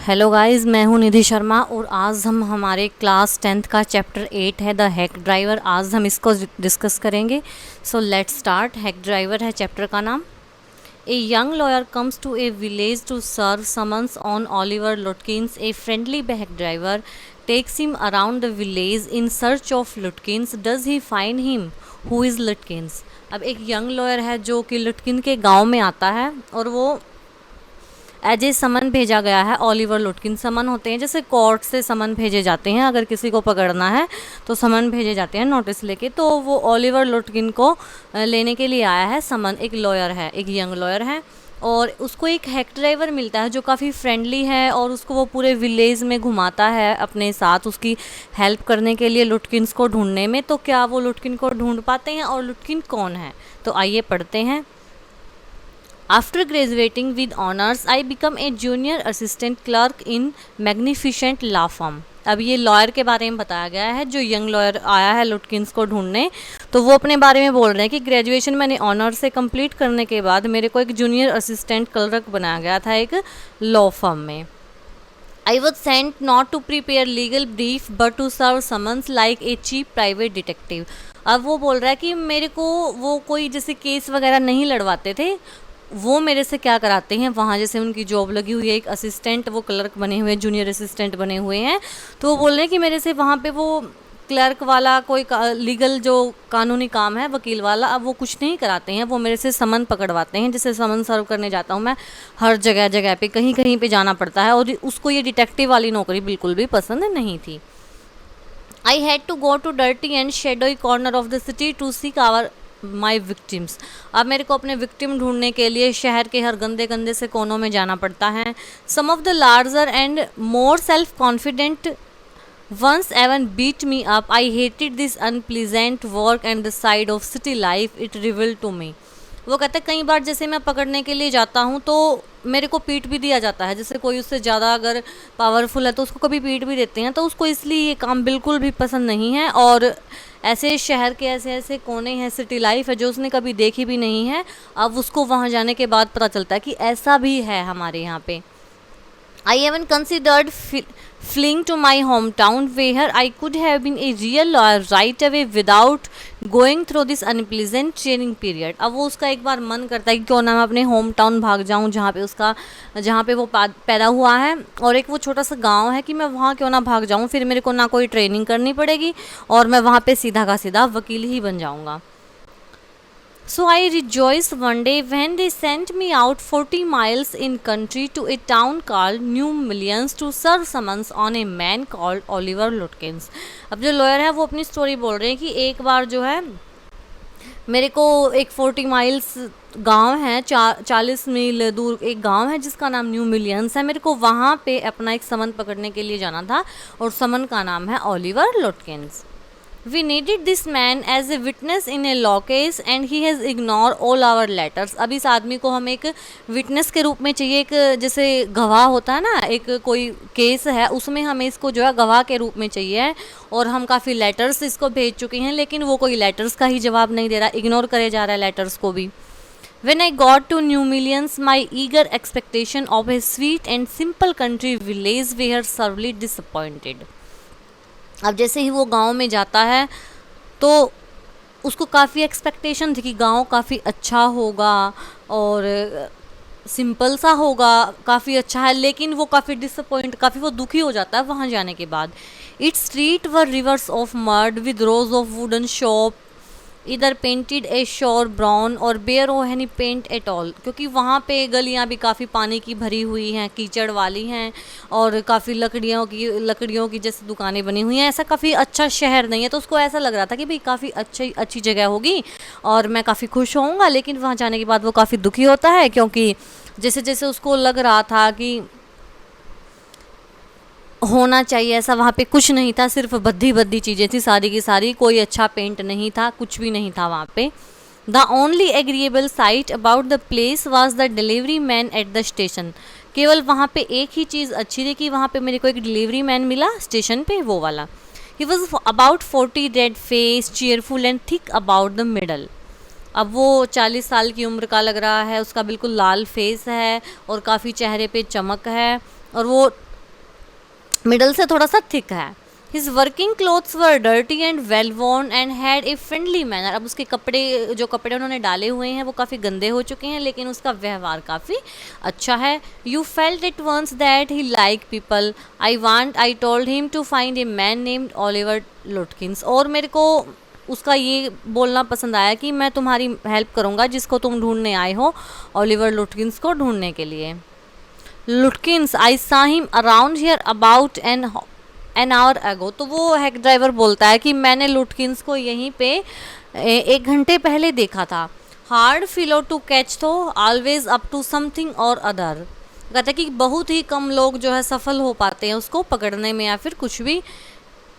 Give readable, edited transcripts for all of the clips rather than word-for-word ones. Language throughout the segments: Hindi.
हेलो गाइस, मैं हूं निधि शर्मा और आज हम हमारे क्लास 10th का चैप्टर 8 है द हैक ड्राइवर। आज हम इसको डिस्कस करेंगे। So let's start. Hack driver है चैप्टर का नाम। A young lawyer comes to a village to serve summons on Oliver Lutkins. A friendly hack driver takes him around the village in search of Lutkins. Does he find him? Who is Lutkins? अब एक यंग लॉयर है जो कि लुटकिन के गांव में आता है और वो एज ए समन भेजा गया है। ओलिवर लुटकिन समन होते हैं जैसे कोर्ट से समन भेजे जाते हैं, अगर किसी को पकड़ना है तो समन भेजे जाते हैं नोटिस लेके। तो वो ओलिवर लुटकिन को लेने के लिए आया है समन। एक लॉयर है, एक यंग लॉयर है और उसको एक हैक ड्राइवर मिलता है जो काफ़ी फ्रेंडली है और उसको वो पूरे विलेज में घुमाता है अपने साथ उसकी हेल्प करने के लिए लुटकिन्स को ढूंढने में। तो क्या वो लुटकिन को ढूंढ पाते हैं और लुटकिन कौन है? तो आइए पढ़ते हैं। After graduating with honors, I become a junior assistant clerk in magnificent law firm. अब ये लॉयर के बारे में बताया गया है जो यंग लॉयर आया है लुटकिन्स को ढूंढने। तो वो अपने बारे में बोल रहे हैं कि ग्रेजुएशन मैंने ऑनर से कंप्लीट करने के बाद मेरे को एक जूनियर असिस्टेंट क्लर्क बनाया गया था एक लॉ फर्म में। I was sent not to prepare legal brief but to serve summons like a cheap private detective. अब वो बोल रहा है कि मेरे को वो कोई जैसे केस वगैरह नहीं लड़वाते थे, वो मेरे से क्या कराते हैं वहाँ, जैसे उनकी जॉब लगी हुई है एक असिस्टेंट, वो क्लर्क बने हुए हैं, जूनियर असिस्टेंट बने हुए हैं। तो वो बोल रहे हैं कि मेरे से वहाँ पे वो क्लर्क वाला कोई लीगल जो कानूनी काम है वकील वाला, अब वो कुछ नहीं कराते हैं, वो मेरे से समन पकड़वाते हैं। जैसे समन सर्व करने जाता हूँ मैं हर जगह जगह पे, कहीं कहीं पे जाना पड़ता है और उसको ये डिटेक्टिव वाली नौकरी बिल्कुल भी पसंद नहीं थी। I had to go to dirty and shadowy corner of the city to seek our my victims. अब मेरे को अपने विक्टिम ढूंढने के लिए शहर के हर गंदे गंदे से कोनों में जाना पड़ता है। Some of the larger and more self confident once even beat me up. I hated this unpleasant work and the side of city life it reveal to me. वो कहते हैं कई बार जैसे मैं पकड़ने के लिए जाता हूँ तो मेरे को पीट भी दिया जाता है। जैसे कोई उससे ज़्यादा अगर पावरफुल है तो उसको कभी पीट भी देते हैं, तो उसको इसलिए ये काम बिल्कुल भी पसंद नहीं है। और ऐसे शहर के ऐसे ऐसे कोने हैं, सिटी लाइफ है जो उसने कभी देखी भी नहीं है, अब उसको वहाँ जाने के बाद पता चलता है कि ऐसा भी है हमारे यहाँ पे। I even considered fleeing to my hometown where I could have been a real lawyer right away without going through this unpleasant training period. अब वो उसका एक बार मन करता है कि क्यों ना मैं अपने होम टाउन भाग जाऊँ जहाँ पे वो पैदा हुआ है, और एक वो छोटा सा गांव है कि मैं वहाँ क्यों ना भाग जाऊँ, फिर मेरे को ना कोई ट्रेनिंग करनी पड़ेगी और मैं वहाँ पे सीधा का सीधा वकील ही बन जाऊँगा। So I rejoiced one day when they sent me out 40 miles in country to a town called New Millions to serve summons on a man called Oliver Lutkins. अब जो लॉयर है वो अपनी स्टोरी बोल रहे हैं कि एक बार जो है मेरे को एक 40 माइल्स गांव है, 40 मील दूर एक गांव है जिसका नाम न्यू मिलियंस है। मेरे को वहाँ पे अपना एक समन पकड़ने के लिए जाना था और समन का नाम है Oliver लुटकिंस। We needed this man as a witness in a law case and he has ignored all our letters. अब इस आदमी को हम एक विटनेस के रूप में चाहिए, एक जैसे गवाह होता है ना, एक कोई केस है उसमें हमें इसको जो है गवाह के रूप में चाहिए। और हम काफ़ी लेटर्स इसको भेज चुके हैं लेकिन वो कोई लेटर्स का ही जवाब नहीं दे रहा, इग्नोर करे जा रहा है लेटर्स को भी। When I got to New Millions, my eager expectation of a sweet and simple country village were sorely disappointed. अब जैसे ही वो गांव में जाता है तो उसको काफ़ी एक्सपेक्टेशन थी कि गांव काफ़ी अच्छा होगा और सिंपल सा होगा, काफ़ी अच्छा है, लेकिन वो काफ़ी वो दुखी हो जाता है वहाँ जाने के बाद। It's street were reverse of mud with rose of wooden shop इधर पेंटेड ए शोर ब्राउन और बेयर ओ हैनी पेंट एट ऑल। क्योंकि वहाँ पे गलियाँ भी काफ़ी पानी की भरी हुई हैं, कीचड़ वाली हैं और काफ़ी लकड़ियों की जैसे दुकानें बनी हुई हैं। ऐसा काफ़ी अच्छा शहर नहीं है, तो उसको ऐसा लग रहा था कि भाई काफ़ी अच्छी जगह होगी और मैं काफ़ी खुश होऊंगा। लेकिन वहाँ जाने के बाद वो काफ़ी दुखी होता है क्योंकि जैसे जैसे उसको लग रहा था कि होना चाहिए ऐसा वहाँ पे कुछ नहीं था, सिर्फ भद्दी चीज़ें थी सारी की सारी, कोई अच्छा पेंट नहीं था, कुछ भी नहीं था वहाँ पे। The only agreeable site about the place was the delivery man at the station. केवल वहाँ पे एक ही चीज़ अच्छी थी कि वहाँ पे मेरे को एक डिलीवरी मैन मिला स्टेशन पे, वो वाला। He was about 40, red face, cheerful and thick about the middle. अब वो 40 साल की उम्र का लग रहा है, उसका बिल्कुल लाल फेस है और काफ़ी चेहरे पे चमक है और वो मिडल से थोड़ा सा थिक है। His working clothes were dirty and well worn and had a friendly manner. अब उसके कपड़े, जो कपड़े उन्होंने डाले हुए हैं वो काफ़ी गंदे हो चुके हैं, लेकिन उसका व्यवहार काफ़ी अच्छा है। You felt it once that he like people. I told him to find a man named Oliver Lutkins. और मेरे को उसका ये बोलना पसंद आया कि मैं तुम्हारी हेल्प करूँगा जिसको तुम ढूंढने आए हो, ओलिवर लुटकिंस को ढूंढने के लिए। लुटकिंस, आई सा him around here about an hour ago. तो वो हैक ड्राइवर बोलता है कि मैंने लुटकिंस को यहीं पे 1 घंटे पहले देखा था। हार्ड फिलो टू कैच तो ऑलवेज अप टू समथिंग और अदर। कहता है कि बहुत ही कम लोग जो है सफल हो पाते हैं उसको पकड़ने में या फिर कुछ भी।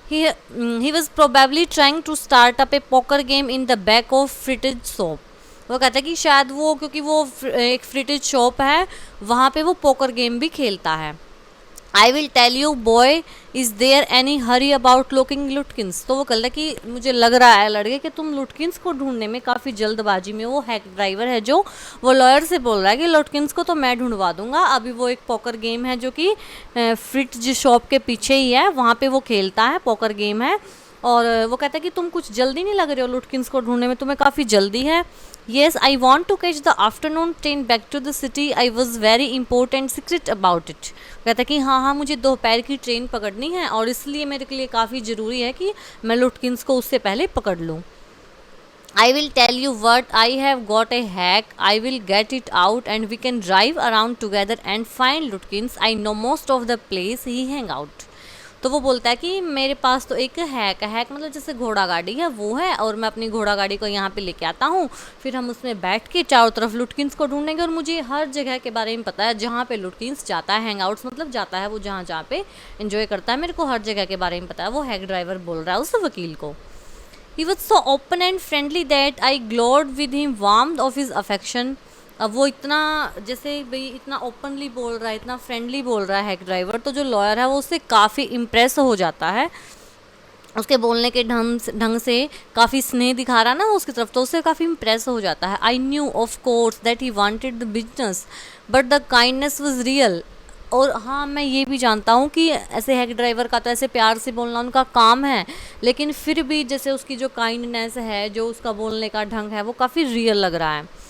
He was probably trying to start up a poker game in the back of Fritage shop. वो कहता है कि शायद वो, क्योंकि वो एक फ्रिटेज शॉप है, वहाँ पे वो पोकर गेम भी खेलता है। I will tell you boy, is there any hurry about looking Lutkins. तो वो कहता है कि मुझे लग रहा है लड़के कि तुम लुटकिंस को ढूंढने में काफ़ी जल्दबाजी में। वो हैक ड्राइवर है जो वो लॉयर से बोल रहा है कि लुटकिंस को तो मैं ढूंढवा दूंगा, अभी वो एक पोकर गेम है जो कि फ्रिज शॉप के पीछे ही है, वहाँ पे वो खेलता है, पोकर गेम है। और वो कहता है कि तुम कुछ जल्दी नहीं लग रहे हो लुटकिंस को ढूंढने में, तुम्हें काफ़ी जल्दी है। Yes, I want to catch the afternoon train back to the city, I was very important secret about it. कहता है कि हाँ, मुझे दोपहर की ट्रेन पकड़नी है और इसलिए मेरे के लिए काफ़ी ज़रूरी है कि मैं लुटकिंस को उससे पहले पकड़ लूँ। I will tell you what, I have got a hack. I will get it out and we can drive around together and find Lutkins. I know most of the place he hang out. तो वो बोलता है कि मेरे पास तो एक हैक मतलब जैसे घोड़ा गाड़ी है वो है, और मैं अपनी घोड़ा गाड़ी को यहाँ पे लेके आता हूँ, फिर हम उसमें बैठ के चारों तरफ लुटकिंस को ढूंढेंगे। और मुझे हर जगह के बारे में पता है जहाँ पे लुटकिंस जाता है, हैंग आउट्स मतलब जाता है वो जहाँ जहाँ पे एंजॉय करता है, मेरे को हर जगह के बारे में पता है। वो हैक ड्राइवर बोल रहा है उस वकील को। He was so open and friendly that I glowed with him warmth of his affection. अब वो इतना, जैसे भाई इतना ओपनली बोल रहा है, इतना फ्रेंडली बोल रहा है हैक ड्राइवर, तो जो लॉयर है वो उससे काफ़ी इम्प्रेस हो जाता है, उसके बोलने के ढंग से काफ़ी स्नेह दिखा रहा ना वो उसकी तरफ, तो उससे काफ़ी इम्प्रेस हो जाता है। I knew of course that he wanted the business but the kindness was real. और हाँ, मैं ये भी जानता हूँ कि ऐसे हैक ड्राइवर का तो ऐसे प्यार से बोलना उनका काम है, लेकिन फिर भी जैसे उसकी जो काइंडनेस है, जो उसका बोलने का ढंग है, वो काफ़ी रियल लग रहा है।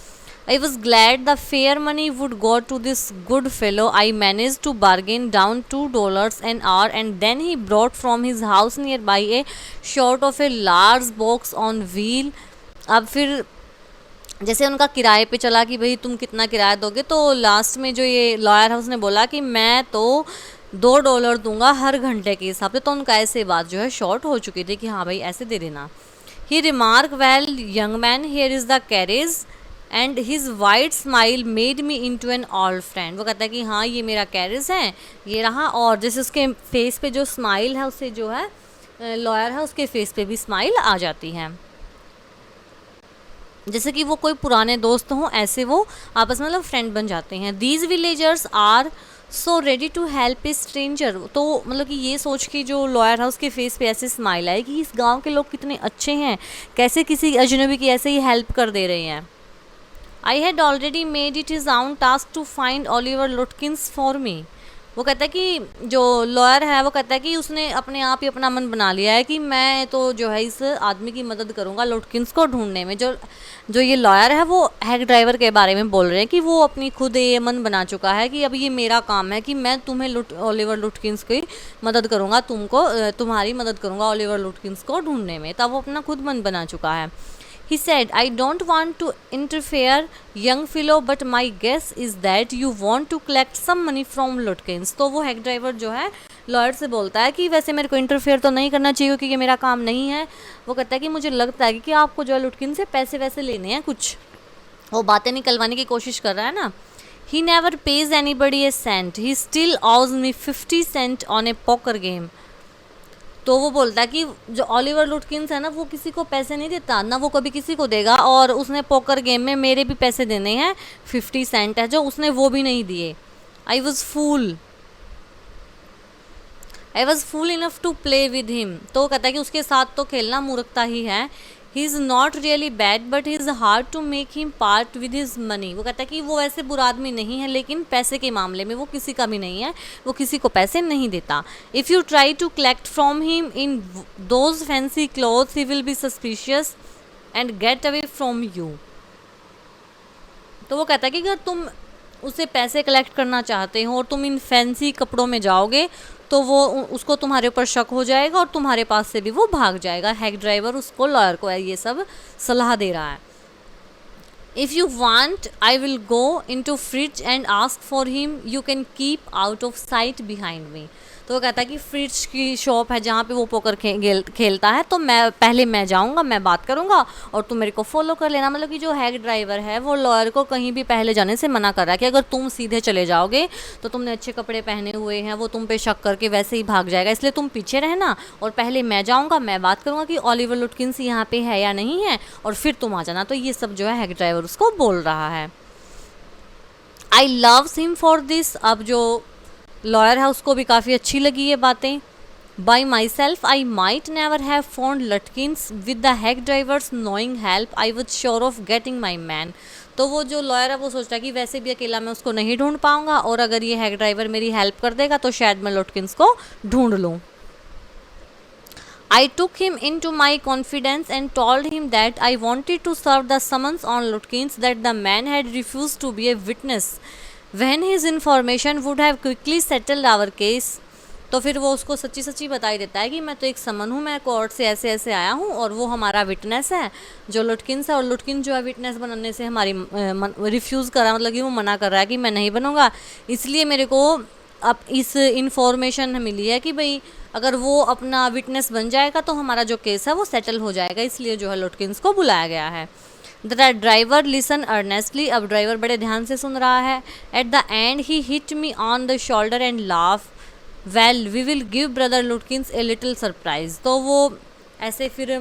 I was glad the fair money would go to this good fellow. I managed to bargain down $2 an hour and then he brought from his house nearby a sort of a large box on wheel. अब फिर जैसे उनका किराए पे चला कि भाई तुम कितना किराया दोगे, तो लास्ट में जो ये लॉयर है उसने बोला कि मैं तो $2 दूंगा हर घंटे के हिसाब से। तो उनका ऐसे बात जो है शॉर्ट हो चुकी थी कि हाँ भाई ऐसे दे देना। He remark, well young man, here is the carriage and his white smile made me into an old friend. वो कहता है कि हाँ ये मेरा कैरेज है, ये रहा। और जैसे उसके फेस पे जो स्माइल है उससे जो है लॉयर है उसके फेस पे भी स्माइल आ जाती है, जैसे कि वो कोई पुराने दोस्त हों, ऐसे वो आपस में मतलब फ्रेंड बन जाते हैं। These villagers are so ready to help a stranger. तो मतलब कि ये सोच के जो लॉयर है उसके फेस पे ऐसे स्माइल आए कि इस गांव के लोग कितने अच्छे हैं, कैसे किसी अजनबी की ऐसे ही हेल्प कर दे रहे हैं। I had already made it his own task to find Oliver Lutkins for me. वो कहता है कि जो लॉयर है वो कहता है कि उसने अपने आप ही अपना मन बना लिया है कि मैं तो जो है इस आदमी की मदद करूंगा लुटकिंस को ढूंढने में। जो ये लॉयर है वो हैक ड्राइवर के बारे में बोल रहे हैं कि वो अपनी खुद ये मन बना चुका है कि अब ये मेरा काम है कि मैं तुम्हें ओलिवर लुटकिंस की मदद करूंगा, तुम्हारी मदद करूंगा ओलिवर लुटकिंस को ढूंढने में। तब वो अपना खुद मन बना चुका है। He said, I don't want to interfere, young fellow, but my guess is that you want to collect some money from Lutkins. तो वो हैक ड्राइवर जो है लॉयर से बोलता है कि वैसे मेरे को इंटरफेयर तो नहीं करना चाहिए क्योंकि ये मेरा काम नहीं है। वो कहता है कि मुझे लगता है कि आपको जो है लुटकिन से पैसे वैसे लेने हैं, कुछ वो बातें निकलवाने की कोशिश कर रहा है ना। He never pays anybody a cent. He still owes me 50 cents on a poker game. तो वो बोलता है कि जो ओलिवर लुटकिंस है ना वो किसी को पैसे नहीं देता, ना वो कभी किसी को देगा, और उसने पोकर गेम में मेरे भी पैसे देने हैं, 50 सेंट है जो उसने वो भी नहीं दिए। I was fool enough to play with him. तो कहता है कि उसके साथ तो खेलना मूर्खता ही है। He is not really bad but he is hard to make him part with his money. वो कहता है कि वो वैसे बुरा आदमी नहीं है, लेकिन पैसे के मामले में वो किसी का भी नहीं है, वो किसी को पैसे नहीं देता। If you try to collect from him in those fancy clothes he will be suspicious and get away from you. तो वो कहता है कि अगर तुम उससे पैसे कलेक्ट करना चाहते हो और तुम इन फैंसी कपड़ों में जाओगे तो वो उसको तुम्हारे ऊपर शक हो जाएगा और तुम्हारे पास से भी वो भाग जाएगा। हैक ड्राइवर उसको लॉयर को ये सब सलाह दे रहा है। If you want I will go into fridge and ask for him, you can keep out of site behind me. तो वो कहता है कि फ्रिज की शॉप है जहाँ पे वो पोकर खेलता है, तो मैं जाऊँगा, मैं बात करूँगा और तुम मेरे को फॉलो कर लेना। मतलब कि जो हैक ड्राइवर है वो लॉयर को कहीं भी पहले जाने से मना कर रहा है कि अगर तुम सीधे चले जाओगे तो तुमने अच्छे कपड़े पहने हुए हैं, वो तुम पे शक करके वैसे ही भाग जाएगा, इसलिए तुम पीछे रहना और पहले मैं जाऊँगा, मैं बात करूँगा कि ओलिवर लुटकिंस यहाँ पे है या नहीं है, और फिर तुम आ जाना। तो ये सब जो है हैक ड्राइवर उसको बोल रहा है। आई लव्स हिम फॉर दिस। अब जो लॉयर है उसको भी काफ़ी अच्छी लगी ये बातें। By myself I might never have found Lutkins with the hack drivers knowing help, I was sure of getting my man. तो वो जो लॉयर है वो सोच रहा है कि वैसे भी अकेला मैं उसको नहीं ढूंढ पाऊंगा, और अगर ये हैक ड्राइवर मेरी हेल्प कर देगा तो शायद मैं लटकिन्स को ढूंढ लूँ। I took him into my confidence and told him that I wanted to serve the summons on Lutkins, that the man had refused to be a witness when his information would have quickly settled our case। तो फिर वो उसको सच्ची सच्ची बताई देता है कि मैं तो एक समन हूँ, मैं कोर्ट से ऐसे ऐसे आया हूँ और वो हमारा विटनेस है जो लुटकिन्स है, और लुटकिन जो है विटनेस बनने से हमारी रिफ्यूज़ करा, मतलब कि वो मना कर रहा है कि मैं नहीं बनूँगा, इसलिए मेरे को अब इस इंफॉर्मेशन मिली है कि भाई अगर वो अपना विटनेस बन जाएगा तो हमारा जो केस है वो सेटल हो जाएगा, इसलिए जो है लुटकिन्स को बुलाया गया है। The driver listen earnestly. अब ड्राइवर बड़े ध्यान से सुन रहा है। At the end he hit me on the shoulder and laugh, well we will give brother Lutkins a little surprise. तो वो ऐसे फिर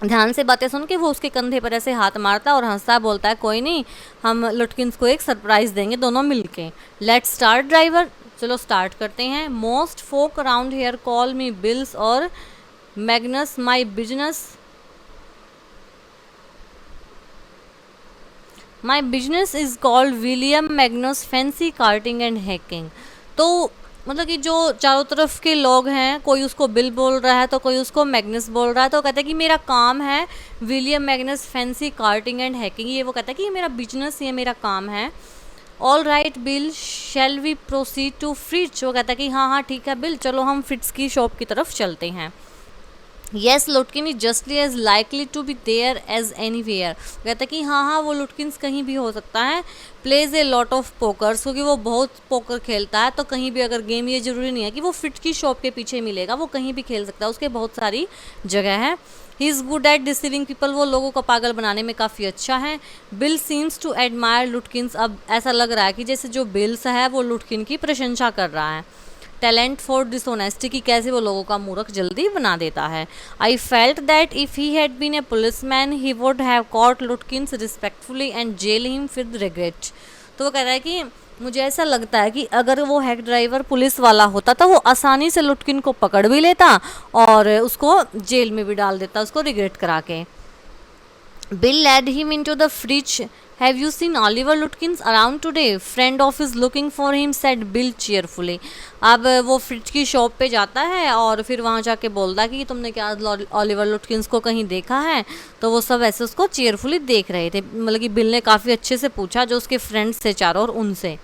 ध्यान से बातें सुन के वो उसके कंधे पर ऐसे हाथ मारता है और हंसता बोलता है कोई नहीं, हम लुटकिन्स को एक सरप्राइज़ देंगे दोनों मिलके। लेट्स स्टार्ट ड्राइवर, चलो स्टार्ट करते हैं। Most folk around here call me Bills और Magnus, my business is called William Magnus fancy carting and hacking. तो मतलब कि जो चारों तरफ के लोग हैं, कोई उसको बिल बोल रहा है तो कोई उसको मैग्नस बोल रहा है, तो कहता है कि मेरा काम है William Magnus fancy carting and hacking. ये वो कहता है कि ये मेरा बिजनेस, ये मेरा काम है। All right Bill, shall we proceed to fridge. वो कहता है कि हाँ हाँ ठीक है बिल, चलो हम फ्रिज की शॉप की तरफ चलते हैं। Yes Lutkin is justly as likely to be there as anywhere. कहता है कि हाँ हाँ वो लुटकिन्स कहीं भी हो सकता है। प्लेज ए लॉट ऑफ पोकर्स, क्योंकि वो बहुत पोकर खेलता है, तो कहीं भी अगर गेम, ये जरूरी नहीं है कि वो फ्रिज की शॉप के पीछे मिलेगा, वो कहीं भी खेल सकता है, उसके बहुत सारी जगह है। He is good at deceiving people, वो लोगों को पागल बनाने में काफ़ी अच्छा है। Bill seems to admire Lutkins. अब ऐसा लग रहा है कि जैसे जो बिल्स है वो लुटकिन की प्रशंसा कर रहा है। टैलेंट फॉर डिसऑनेस्टी, की कैसे वो लोगों का मूर्ख जल्दी बना देता है। I felt that if he had been a police man he would have caught Lutkins respectfully and jail him with regret. तो वो कह रहा है कि मुझे ऐसा लगता है कि अगर वो हैक ड्राइवर पुलिस वाला होता तो वो आसानी से लुटकिन को पकड़ भी लेता और उसको जेल में भी डाल देता, उसको रिग्रेट करा के। Bill led him into the fridge. Have you seen Oliver Lutkins around today? Friend of his looking for him, said Bill cheerfully. अब वो फ्रिज की शॉप पे जाता है और फिर वहाँ जाके बोलता है कि तुमने क्या ओलिवर लुटकिंस को कहीं देखा है? तो वो सब ऐसे उसको चेयरफुली देख रहे थे। मतलब कि बिल ने काफ़ी अच्छे से पूछा जो उसके फ्रेंड्स थे चारों और उनसे।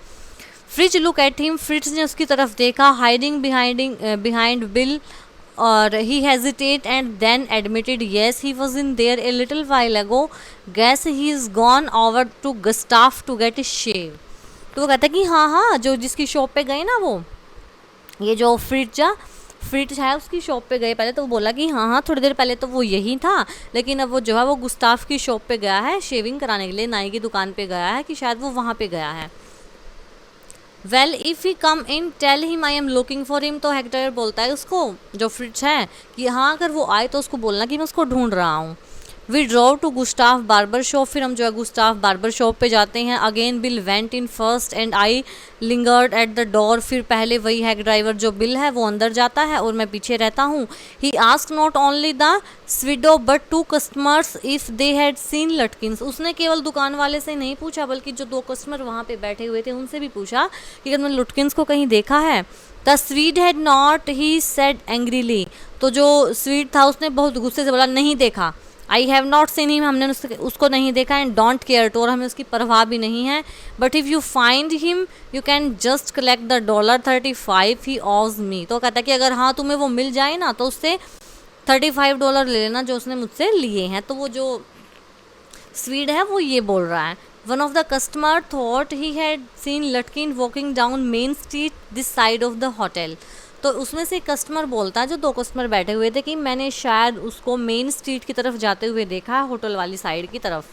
Fridge look at him, fridge ने उसकी तरफ देखा। हाइडिंग बिहाइंड बिल, और he hesitated and then admitted yes he was in there a little while ago, guess he's gone over to Gustav to get a shave। तो वो कहता है कि हाँ हाँ जो जिसकी शॉप पे गए ना, वो ये जो फ्रिज है उसकी शॉप पे गए पहले, तो वो बोला कि हाँ हाँ थोड़ी देर पहले तो वो यही था, लेकिन अब वो जो है वो गुस्ताफ की शॉप पे गया है शेविंग कराने के लिए, नाई की दुकान पे गया है, कि शायद वो वहाँ पे गया है। Well if he come in tell him I am looking for him. तो हेक्टर बोलता है उसको, जो फ्रिज है, कि हाँ अगर वो आए तो उसको बोलना कि मैं उसको ढूंढ रहा हूँ। We drove to Gustaf barber shop, फिर हम जो है गुस्टाफ बार्बर शॉप पे जाते हैं। Again bill went in first and I lingered at the door, फिर पहले वही हैक ड्राइवर जो बिल है वो अंदर जाता है और मैं पीछे रहता हूँ। He ask not only the Swede but to customers if they had seen Lutkins, उसने केवल दुकान वाले से नहीं पूछा बल्कि जो 2 कस्टमर वहाँ पे बैठे हुए थे उनसे भी पूछा कि अगर मैंने लटकिन्स को कहीं देखा है। The Swede had not, he said angrily, तो जो स्वीड था उसने बहुत गुस्से से बोला नहीं देखा। I have not seen him, हमने उसको नहीं देखा। एंड डोंट केयर टू, और हमें उसकी परवाह भी नहीं है। But if you find him you can just collect the $35 ही ऑज मी, तो कहता है कि अगर हाँ तुम्हें वो मिल जाए ना तो उससे $35 ले लेना जो उसने मुझसे लिए हैं। तो वो जो स्वीड है वो ये बोल रहा है। One of the customer thought he had seen Lutkin walking down Main Street this side of the hotel, तो उसमें से एक कस्टमर बोलता है, जो 2 कस्टमर बैठे हुए थे, कि मैंने शायद उसको मेन स्ट्रीट की तरफ जाते हुए देखा है, होटल वाली साइड की तरफ।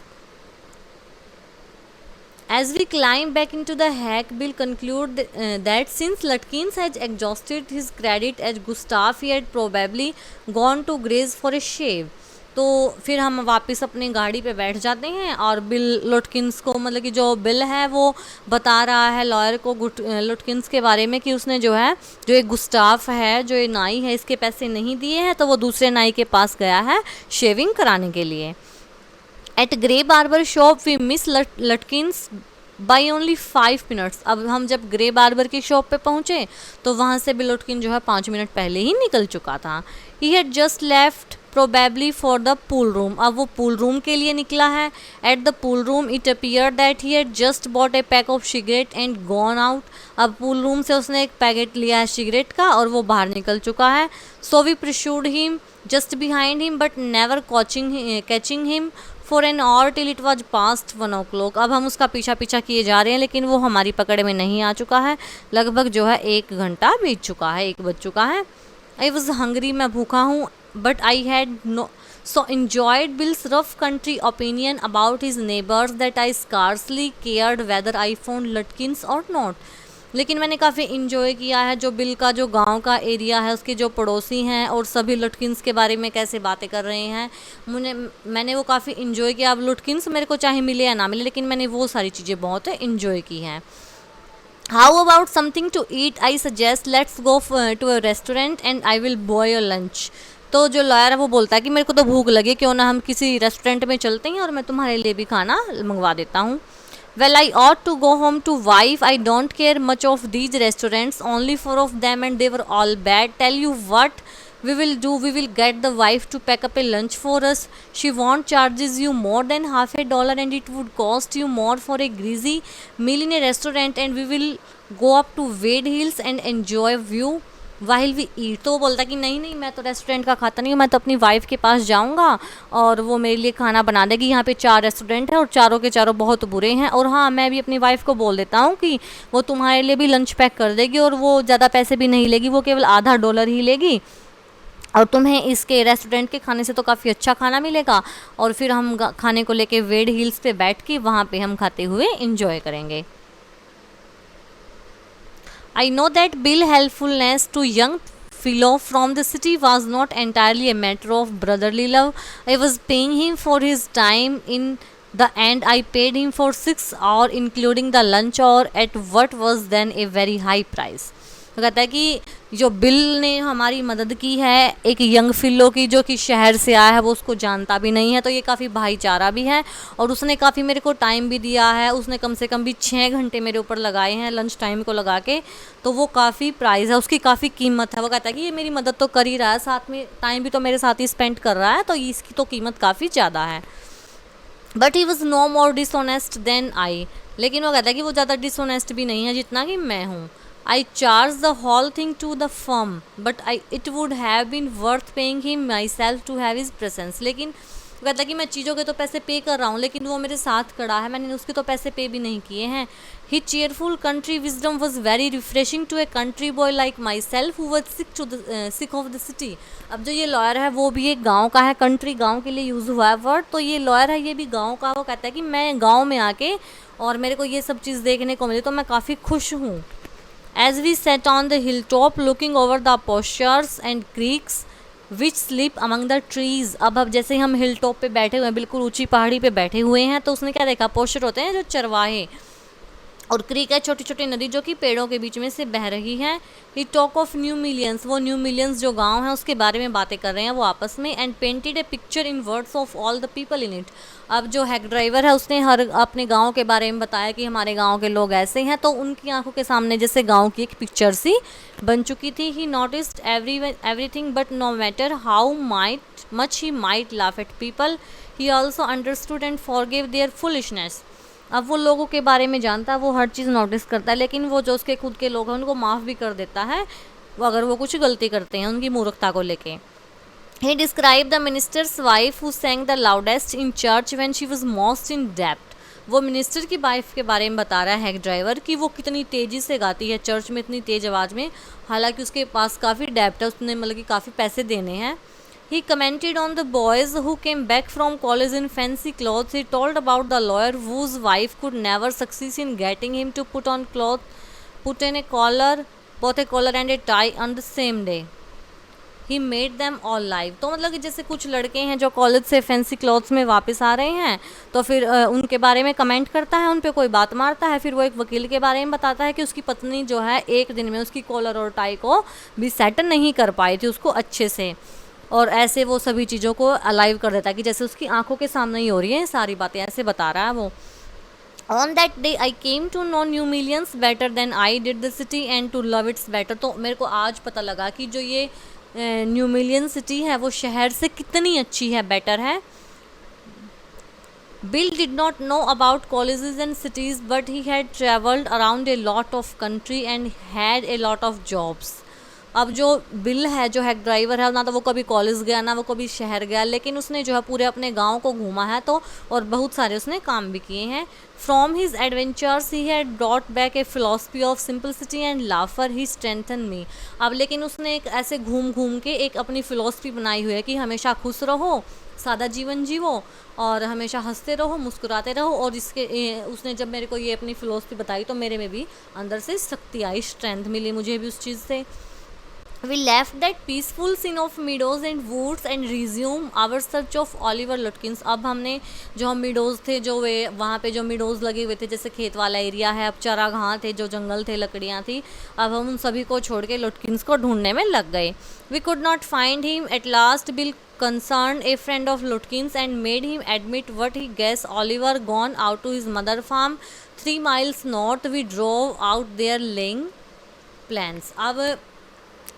As we climb back into the hack, Bill conclude that since Lutkins had exhausted his credit as Gustav, he had probably gone to Grace for a shave. तो फिर हम वापस अपनी गाड़ी पे बैठ जाते हैं और बिल लुटकिंस को, मतलब कि जो बिल है वो बता रहा है लॉयर को लुटकिंस के बारे में कि उसने जो है, जो एक गुस्टाफ है, जो ये नाई है, इसके पैसे नहीं दिए हैं, तो वो दूसरे नाई के पास गया है शेविंग कराने के लिए। At Gray barber shop we miss Lutkins by only 5 minutes. अब हम जब ग्रे बार्बर की शॉप पे पहुँचे तो वहाँ से बिल लुटकिन जो है 5 मिनट पहले ही निकल चुका था। He had just left probably for the pool room, अब वो पूल रूम के लिए निकला है। At the pool room it appear that he had just bought A pack of cigarette and gone out, अब पूल रूम से उसने एक पैकेट लिया है सिगरेट का और वो बाहर निकल चुका है। So we pursued him just behind him but never catching him for an hour till it was past 1 o'clock, अब हम उसका पीछा किए जा रहे हैं लेकिन वो हमारी पकड़ में नहीं आ चुका है। लगभग जो है 1 घंटा बीत चुका है, 1 बज चुका है। आई वॉज हंग्री, मैं भूखा हूँ, but I had no so enjoyed Bill's rough country opinion about his neighbors that I scarcely cared whether I found Lutkins or not, लेकिन मैंने काफ़ी इन्जॉय किया है जो बिल का जो गांव का एरिया है, उसके जो पड़ोसी हैं और सभी लुटकिन्स के बारे में कैसे बातें कर रहे हैं, मैंने वो काफ़ी इन्जॉय किया। अब लुटकिन्स मेरे को चाहे मिले या ना मिले, लेकिन मैंने वो सारी चीज़ें बहुत इन्जॉय की हैं। How about something to eat, I suggest let's go to a restaurant and I will buy your lunch, तो जो लॉयर है वो बोलता है कि मेरे को तो भूख लगी, क्यों ना हम किसी रेस्टोरेंट में चलते हैं और मैं तुम्हारे लिए भी खाना मंगवा देता हूँ। Well, I ought to go home to wife. I don't care much of these restaurants. Only 4 of them and they were all bad. Tell you what we will do. We will get the wife to pack up a lunch for us. She won't charges you more than $50 and it would cost you more for a greasy meal in a restaurant, and we will go up to Wade Hills and enjoy view while we eat. तो वो बोलता कि नहीं मैं तो रेस्टोरेंट का खाता नहीं हूँ, मैं तो अपनी वाइफ के पास जाऊँगा और वो मेरे लिए खाना बना देगी। यहाँ पे 4 रेस्टोरेंट हैं और चारों के चारों बहुत बुरे हैं, और हाँ मैं भी अपनी वाइफ को बोल देता हूँ कि वो तुम्हारे लिए भी लंच पैक कर देगी और वो ज़्यादा पैसे भी नहीं लेगी, वो केवल $0.5 ही लेगी और तुम्हें इसके रेस्टोरेंट के खाने से तो काफ़ी अच्छा खाना मिलेगा। और फिर हम खाने को लेके वेड हिल्स पे बैठ के वहाँ पे हम खाते हुए इंजॉय करेंगे। I know that Bill's helpfulness to young fellow from the city was not entirely a matter of brotherly love. I was paying him for his time. In the end, I paid him for 6 hours, including the lunch hour, at what was then a very high price. तो कहता है कि जो बिल ने हमारी मदद की है एक यंग फिलो की, जो कि शहर से आया है, वो उसको जानता भी नहीं है, तो ये काफ़ी भाईचारा भी है और उसने काफ़ी मेरे को टाइम भी दिया है। उसने कम से कम भी 6 घंटे मेरे ऊपर लगाए हैं लंच टाइम को लगा के, तो वो काफ़ी प्राइस है, उसकी काफ़ी कीमत है। वो कहता है कि ये मेरी मदद तो कर ही रहा है, साथ में टाइम भी तो मेरे साथ ही स्पेंड कर रहा है, तो इसकी तो कीमत काफ़ी ज़्यादा है। But he was no more dishonest than I, लेकिन वो कहता है कि वो ज़्यादा डिसऑनेस्ट भी नहीं है जितना कि मैं हूँ। I charged the whole thing to the firm, but it would have been worth paying him myself to have his presence. लेकिन वो कहता है कि मैं चीज़ों के तो पैसे पे कर रहा हूँ, लेकिन वो मेरे साथ खड़ा है, मैंने उसके तो पैसे पे भी नहीं किए हैं। His cheerful country wisdom was very refreshing to a country boy like myself who was sick of the city. अब जो ये लॉयर है वो भी एक गांव का है, कंट्री गांव के लिए यूज़ हुआ है वर्ड, तो ये लॉयर है ये भी गांव का। वो कहता है कि मैं गांव में आके और मेरे को ये सब चीज़ देखने को मिली तो मैं काफ़ी खुश हूँ। As we sat on the hilltop looking over the pastures and creeks, which sleep among the trees. अब जैसे हम हिल टॉप पे बैठे हुए हैं, बिल्कुल ऊंची पहाड़ी पे बैठे हुए हैं, तो उसने क्या देखा, पोस्चर होते हैं जो चरवाहे, और क्रीक है छोटी छोटी नदी जो कि पेड़ों के बीच में से बह रही है। ही टॉक ऑफ न्यू मिलियंस, वो न्यू मिलियंस जो गांव है उसके बारे में बातें कर रहे हैं वो आपस में। And painted A picture in words of all the people in it. अब जो हैक ड्राइवर है उसने हर अपने गांव के बारे में बताया कि हमारे गांव के लोग ऐसे हैं, तो उनकी आंखों के सामने जैसे गांव की एक पिक्चर सी बन चुकी थी। He noticed everything but no matter how much he might laugh at people, he also understood and forgive their foolishness. अब वो लोगों के बारे में जानता है, वो हर चीज़ नोटिस करता है, लेकिन वो जो उसके खुद के लोग हैं उनको माफ़ भी कर देता है वो अगर वो कुछ गलती करते हैं उनकी मूर्खता को लेके। He describe the minister's wife who sang the loudest in church when she was most in depth. वो मिनिस्टर की वाइफ के बारे में बता रहा है हैक ड्राइवर कि वो कितनी तेज़ी से गाती है चर्च में, इतनी तेज़ आवाज़ में, हालांकि उसके पास काफ़ी डेप्थ है, उसने मतलब कि काफ़ी पैसे देने हैं। He commented on the boys who came back from college in fancy clothes. He told about the lawyer whose wife could never succeed in getting him to put on both a collar and a tie on the same day. He made them all live. तो मतलब कि जैसे कुछ लड़के हैं जो कॉलेज से फैंसी क्लॉथ्स में वापस आ रहे हैं, तो फिर उनके बारे में कमेंट करता है, उन पे कोई बात मारता है, फिर वो एक वकील के बारे में बताता है कि उसकी पत्नी जो है एक दिन में उसकी कॉलर और टाई को भी सेट नहीं कर पाई थी उसको अच्छे से, और ऐसे वो सभी चीज़ों को अलाइव कर देता है कि जैसे उसकी आंखों के सामने ही हो रही है सारी बातें, ऐसे बता रहा है वो। On that day I came to know new millions better than I did the city and to love its better. तो मेरे को आज पता लगा कि जो ये न्यू मिलियन सिटी है वो शहर से कितनी अच्छी है, बेटर है। Bill did not know about colleges and cities, but he had traveled around a lot of country and had a lot of jobs. अब जो बिल है, जो हैक ड्राइवर है, ना तो वो कभी कॉलेज गया ना वो कभी शहर गया, लेकिन उसने जो है पूरे अपने गांव को घूमा है, तो और बहुत सारे उसने काम भी किए हैं। From his adventures he had brought back a philosophy of simplicity and laughter he strengthen me. अब लेकिन उसने एक ऐसे घूम घूम के एक अपनी फ़िलोसफी बनाई हुई है कि हमेशा खुश रहो, सादा जीवन जीवो और हमेशा हंसते रहो, मुस्कुराते रहो। और इसके उसने जब मेरे को ये अपनी फ़िलोसफी बताई तो मेरे में भी अंदर से शक्ति आई, स्ट्रेंथ मिली मुझे भी उस चीज़ से। We left that peaceful scene of meadows and woods and resumed our search of Oliver Lutkins. अब हमने जो हम meadows थे, जो वे वहाँ पे जो meadows लगे हुए थे, जैसे खेत वाला एरिया है, अब चरागाह थे, जो जंगल थे, लकड़ियाँ थी, अब हम उन सभी को छोड़ के लुटकिंस को ढूंढने में लग गए। We could not find him. At last Bill concerned a friend of Lutkins and made him admit what he guessed. Oliver gone out to his mother farm 3 miles north. We drove out there laying plans. अब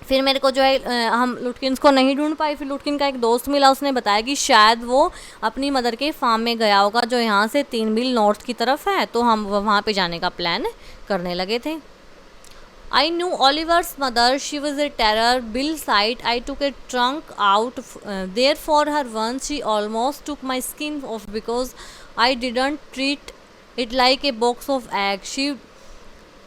फिर मेरे को जो है हम लुटकिंस को नहीं ढूंढ पाए, फिर लुटकिन का एक दोस्त मिला, उसने बताया कि शायद वो अपनी मदर के फार्म में गया होगा जो यहाँ से 3 मील नॉर्थ की तरफ है, तो हम वहाँ पे जाने का प्लान करने लगे थे। I knew Oliver's mother, she was a terror. Bill sighed. I took a trunk out there for her once. She almost took my skin off because I didn't treat it like a box of eggs.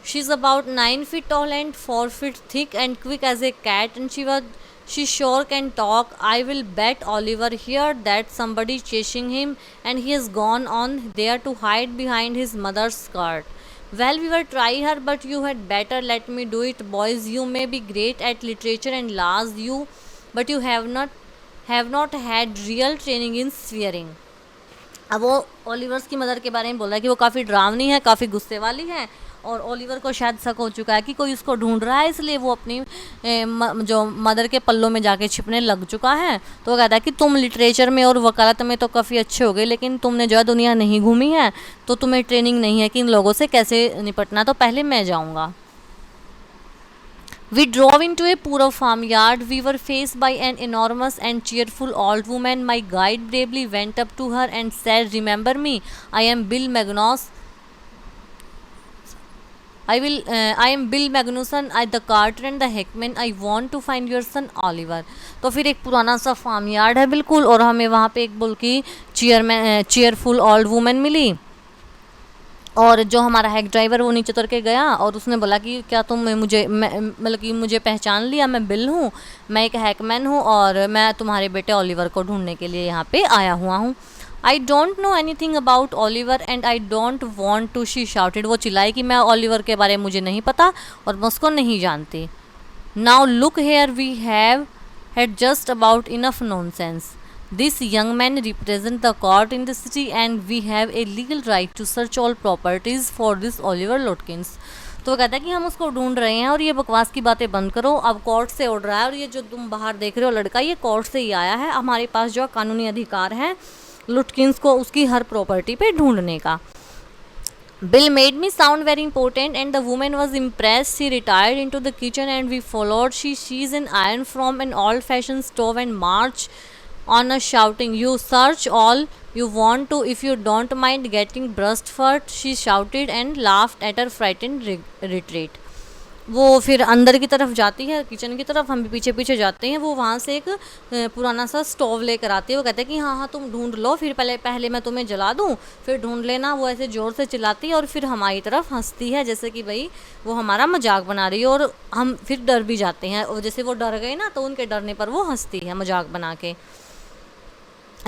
She's about 9 feet tall and 4 feet thick and quick as a cat, and she sure can talk. I will bet Oliver here that somebody chasing him and he has gone on there to hide behind his mother's skirt. Well, we will try her, but you had better let me do it, boys. You may be great at literature and laws, but you have not had real training in swearing. अब वो ओलिवर्स की मदर के बारे में बोल रहा है कि वो काफ़ी डरावनी है, काफ़ी गुस्से वाली है, और ओलिवर को शायद शक हो चुका है कि कोई उसको ढूंढ रहा है, इसलिए वो अपनी जो मदर के पल्लों में जाके छिपने लग चुका है। तो वो कहता है कि तुम लिटरेचर में और वकालत में तो काफ़ी अच्छे हो गए, लेकिन तुमने जो है दुनिया नहीं घूमी है, तो तुम्हें ट्रेनिंग नहीं है कि इन लोगों से कैसे निपटना, तो पहले मैं जाऊँगा। We drove into a poor farmyard. We were faced by an enormous and cheerful old woman. My guide bravely went up to her and said, "Remember me? I am Bill Magnus. I am Bill Magnuson, the carter and the hackman. I want to find your son Oliver." तो फिर एक पुराना सा फार्म यार्ड है बिल्कुल, और हमें वहाँ पे एक बुल्की चीयरफुल ओल्ड वुमेन मिली, और जो हमारा हैक ड्राइवर वो नीचे उतर के गया और उसने बोला कि क्या तुम मतलब कि मुझे पहचान लिया, मैं बिल हूँ, मैं एक हैकमैन हूँ, और मैं तुम्हारे बेटे ओलिवर को ढूंढने के लिए यहाँ पे आया हुआ हूँ। I don't know anything about Oliver and I don't want to, she shouted. वो चिल्लाई कि मैं ओलिवर के बारे में मुझे नहीं पता और मैं उसको नहीं जानती। Now look here, we have had just about enough nonsense. This young man represents the court in the city and we have a legal right to search all properties for this Oliver Lotkins. तो वो कहता है कि हम उसको ढूंढ रहे हैं और ये बकवास की बातें बंद करो, अब कोर्ट से ऑर्डर आया और ये जो तुम बाहर देख रहे हो लड़का, ये कोर्ट से ही आया है, हमारे पास जो कानूनी अधिकार है लुटकिंस को उसकी हर प्रॉपर्टी पे ढूंढने का. Bill made me sound very important and the woman was impressed. She retired into the kitchen and we followed. She seized an iron from an old-fashioned stove and marched on us shouting, "You search all you want to if you don't mind getting brushed first," she shouted and laughed at her frightened retreat. वो फिर अंदर की तरफ जाती है, किचन की तरफ, हम भी पीछे पीछे जाते हैं. वो वहाँ से एक पुराना सा स्टोव लेकर आती है. वो कहते हैं कि हाँ हाँ तुम ढूंढ लो, फिर पहले मैं तुम्हें जला दूँ, फिर ढूंढ लेना. वो ऐसे ज़ोर से चिल्लाती है और फिर हमारी तरफ हंसती है जैसे कि भाई वो हमारा मजाक बना रही है. और हम फिर डर भी जाते हैं और जैसे वो डर गए ना तो उनके डरने पर वो हंसती है मजाक बना के.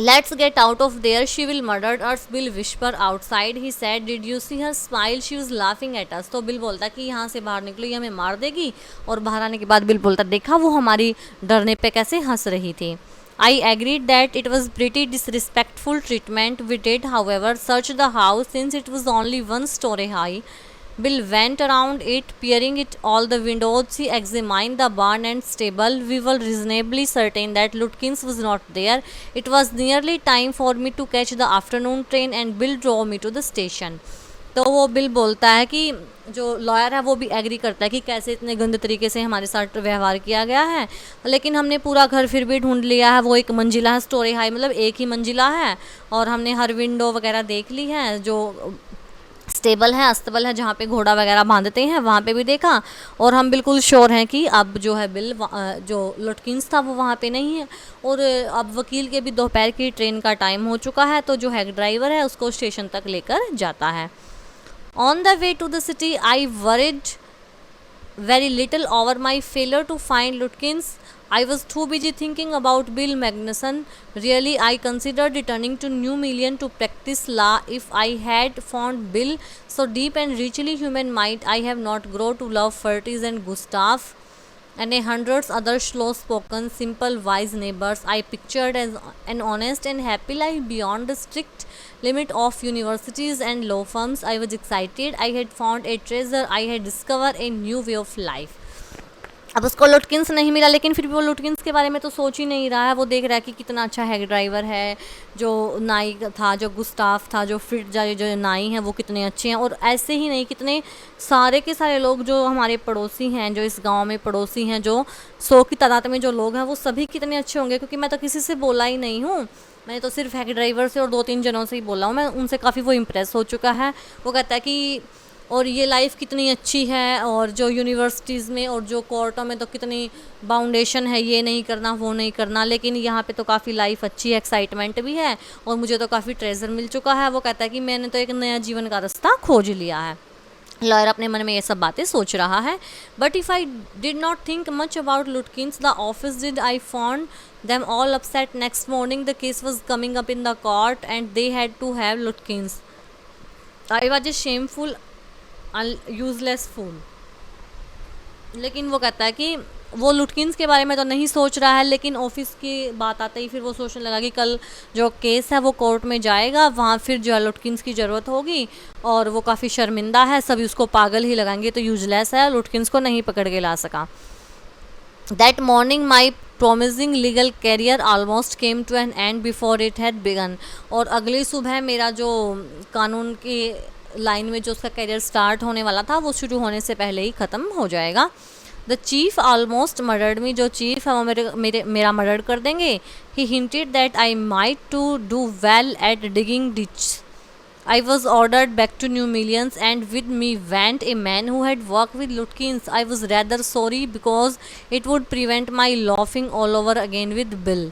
Let's get out of there, she will murder us, Bill whisper outside. He said, did you see her smile? She was laughing at us. तो बिल बोलता कि यहाँ से बाहर निकलो, ये हमें मार देगी. और बाहर आने के बाद बिल बोलता देखा वो हमारी डरने पे कैसे हंस रही थी. I agreed that it was pretty disrespectful treatment we did, however, search the house since it was only 1 story high. Bill went around it, peering at all the windows. He examined the barn and stable. We were reasonably certain that Lutkins was not there. It was nearly time for me to catch the afternoon train and Bill drove me to the station. तो वो बिल बोलता है कि जो लॉयर है वो भी एग्री करता है कि कैसे इतने गंदे तरीके से हमारे साथ व्यवहार किया गया है, लेकिन हमने पूरा घर फिर भी ढूंढ लिया है. वो एक मंजिला है, स्टोरी हाई, मतलब एक ही मंजिला है, और हमने हर विंडो वगैरह देख ली है. जो स्टेबल है, अस्तबल है, जहाँ पे घोड़ा वगैरह बांधते हैं वहाँ पे भी देखा. और हम बिल्कुल श्योर हैं कि अब जो है बिल जो लुटकिंस था वो वहाँ पे नहीं है. और अब वकील के भी दोपहर की ट्रेन का टाइम हो चुका है, तो जो हेड ड्राइवर है उसको स्टेशन तक लेकर जाता है. On the way to the city I worried very little over my failure to find Lutkins. I was too busy thinking about Bill Magnuson. Really, I considered returning to New Million to practice law if I had found Bill. So deep and richly human might I have not grown to love Fertis and Gustav and a hundreds other slow-spoken, simple, wise neighbors. I pictured as an honest and happy life beyond the strict limit of universities and law firms. I was excited. I had found a treasure. I had discovered a new way of life. अब उसको लुटकिंस नहीं मिला, लेकिन फिर भी वो लुटकिंस के बारे में तो सोच ही नहीं रहा है. वो देख रहा है कि कितना अच्छा हेड ड्राइवर है, जो नाई था, जो गुस्ताफ था, जो फ्रिट जो नाई हैं वो कितने अच्छे हैं. और ऐसे ही नहीं, कितने सारे के सारे लोग जो हमारे पड़ोसी हैं, जो इस गांव में पड़ोसी हैं, जो 100 की तादाद में जो लोग हैं, वो सभी कितने अच्छे होंगे. क्योंकि मैं तो किसी से बोला ही नहीं हूँ, मैंने तो सिर्फ हेड ड्राइवर से और 2-3 जनों से ही बोला हूँ. मैं उनसे काफ़ी वो इम्प्रेस हो चुका है. वो कहता है कि और ये लाइफ कितनी अच्छी है, और जो यूनिवर्सिटीज़ में और जो कोर्टों में तो कितनी बाउंडेशन है, ये नहीं करना वो नहीं करना, लेकिन यहाँ पे तो काफ़ी लाइफ अच्छी है, एक्साइटमेंट भी है, और मुझे तो काफ़ी ट्रेजर मिल चुका है. वो कहता है कि मैंने तो एक नया जीवन का रास्ता खोज लिया है. लॉयर अपने मन में ये सब बातें सोच रहा है. But if I did not think much about लुटकिंस the office did. I found them all upset next morning. The case was coming up in the court and they had to have Lutkins. I was a shameful useless fool. लेकिन वो कहता है कि वो लुटकिंस के बारे में तो नहीं सोच रहा है, लेकिन ऑफिस की बात आते ही फिर वो सोचने लगा कि कल जो केस है वो कोर्ट में जाएगा, वहाँ फिर जो है लुटकिंस की ज़रूरत होगी और वो काफ़ी शर्मिंदा है, सभी उसको पागल ही लगाएंगे, तो यूजलेस है, लुटकिंस को नहीं पकड़ के ला सका. That morning my promising legal career almost came to an end before it had begun. और अगली सुबह मेरा जो कानून की लाइन में जो उसका करियर स्टार्ट होने वाला था वो शुरू होने से पहले ही ख़त्म हो जाएगा. The chief almost murdered me. जो चीफ है वो मेरा मर्डर कर देंगे. He hinted that I might to do well at digging ditch. I was ordered back to New Millions and with me went a man who had worked with Lutkins. I was rather sorry because it would prevent my laughing all over again with Bill.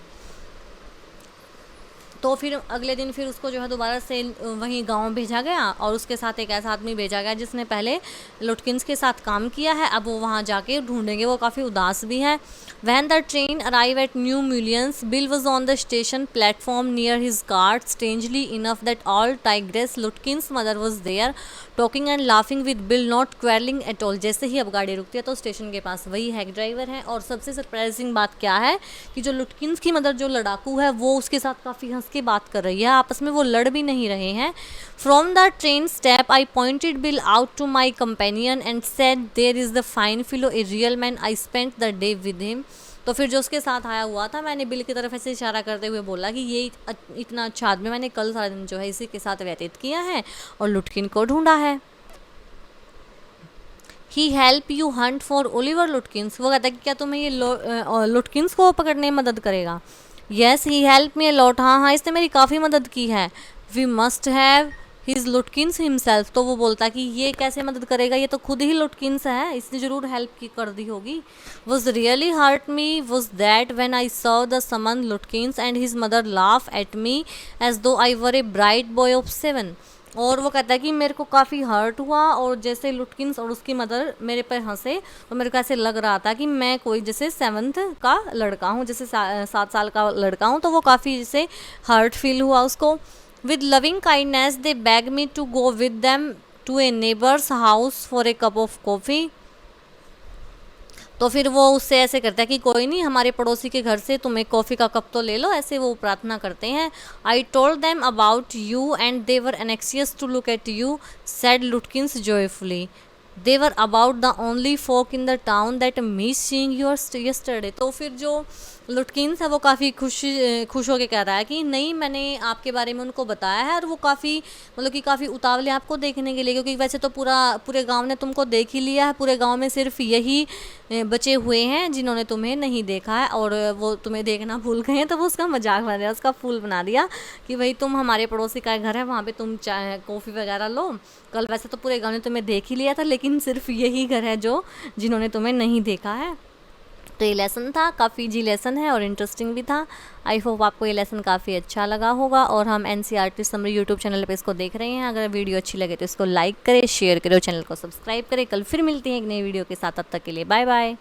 तो फिर अगले दिन फिर उसको जो है दोबारा से वहीं गांव भेजा गया और उसके साथ एक ऐसा आदमी भेजा गया जिसने पहले लुटकिंस के साथ काम किया है, अब वो वहाँ जाके ढूंढेंगे। वो काफ़ी उदास भी है। When the train arrived at New Millions, Bill was on the station platform near his cart. Strangely enough, that all tigress Lutkin's mother was there, talking and laughing with Bill, not quarreling at all. जैसे ही अब गाड़ी रुकती है तो स्टेशन के पास वही हैक ड्राइवर है। और सबसे सरप्राइजिंग बात क्या है कि जो लुटकिंस की मदर जो लड़ाकू है वो उसके साथ काफ़ी हंस के बात कर रही है, आपस में वो लड़ भी नहीं रहे हैं। From the train step, I pointed Bill out to my companion and said, "There is the fine fellow, a real man. I spent the day with him." तो फिर जो उसके साथ आया हुआ था, मैंने बिल की तरफ ऐसे इशारा करते हुए बोला कि ये इतना अच्छा आदमी, मैंने कल सारा दिन जो है इसी के साथ व्यतीत किया है और लुटकिन को ढूंढा है। He help you hunt for Oliver Lutkins. वो कहता है कि क्या तुम्हें ये लुटकिंस को पकड़ने में मदद करेगा? Yes, he help me a lot. हाँ, इसने मेरी काफ़ी मदद की है। We must have his Lutkins himself. तो वो बोलता कि ये कैसे मदद करेगा, ये तो खुद ही लुटकिंस है, इसने ज़रूर हेल्प की कर दी होगी। Was really hurt me was that when I saw the summon Lutkins and his mother laugh at me as though I were a bright boy of 7। और वो कहता है कि मेरे को काफ़ी हर्ट हुआ और जैसे लुटकिंस और उसकी मदर मेरे पर हंसे तो मेरे को ऐसे लग रहा था कि मैं कोई जैसे 7th का लड़का हूँ, जैसे 7 साल का लड़का हूँ। तो वो काफ़ी जैसे हर्ट फील हुआ उसको। With loving kindness they begged me to go with them to a neighbour's house for a cup of coffee. तो फिर वो उससे ऐसे करता है कि कोई नहीं, हमारे पड़ोसी के घर से तुम एक कॉफ़ी का कप तो ले लो, ऐसे वो प्रार्थना करते हैं। I told them about you and they were anxious to look at you, said Lutkins joyfully. They were about the only folk in the town that miss seeing you yesterday. तो फिर जो लुटकिंस है वो काफ़ी खुश होकर कह रहा है कि नहीं, मैंने आपके बारे में उनको बताया है और वो काफ़ी मतलब कि काफ़ी उतावले आपको देखने के लिए, क्योंकि वैसे तो पूरे गांव ने तुमको देख ही लिया है, पूरे गांव में सिर्फ यही बचे हुए हैं जिन्होंने तुम्हें नहीं देखा है और वो तुम्हें देखना भूल गए हैं। तो वो उसका मजाक बना दिया, उसका फूल बना दिया कि भाई तुम हमारे पड़ोसी का घर है, वहाँ पे तुम चाय कॉफ़ी वगैरह लो, कल वैसे तो पूरे गाँव ने तुम्हें देख ही लिया था, लेकिन सिर्फ यही घर है जो जिन्होंने तुम्हें नहीं देखा है। तो ये लेसन था, काफ़ी इजी लेसन है और इंटरेस्टिंग भी था। आई होप आपको ये लेसन काफ़ी अच्छा लगा होगा। और हम NCERT समरी यूट्यूब चैनल पे इसको देख रहे हैं। अगर वीडियो अच्छी लगे तो इसको लाइक करें, शेयर करें और चैनल को सब्सक्राइब करें। कल फिर मिलती हैं एक नई वीडियो के साथ, तब तक के लिए बाय बाय।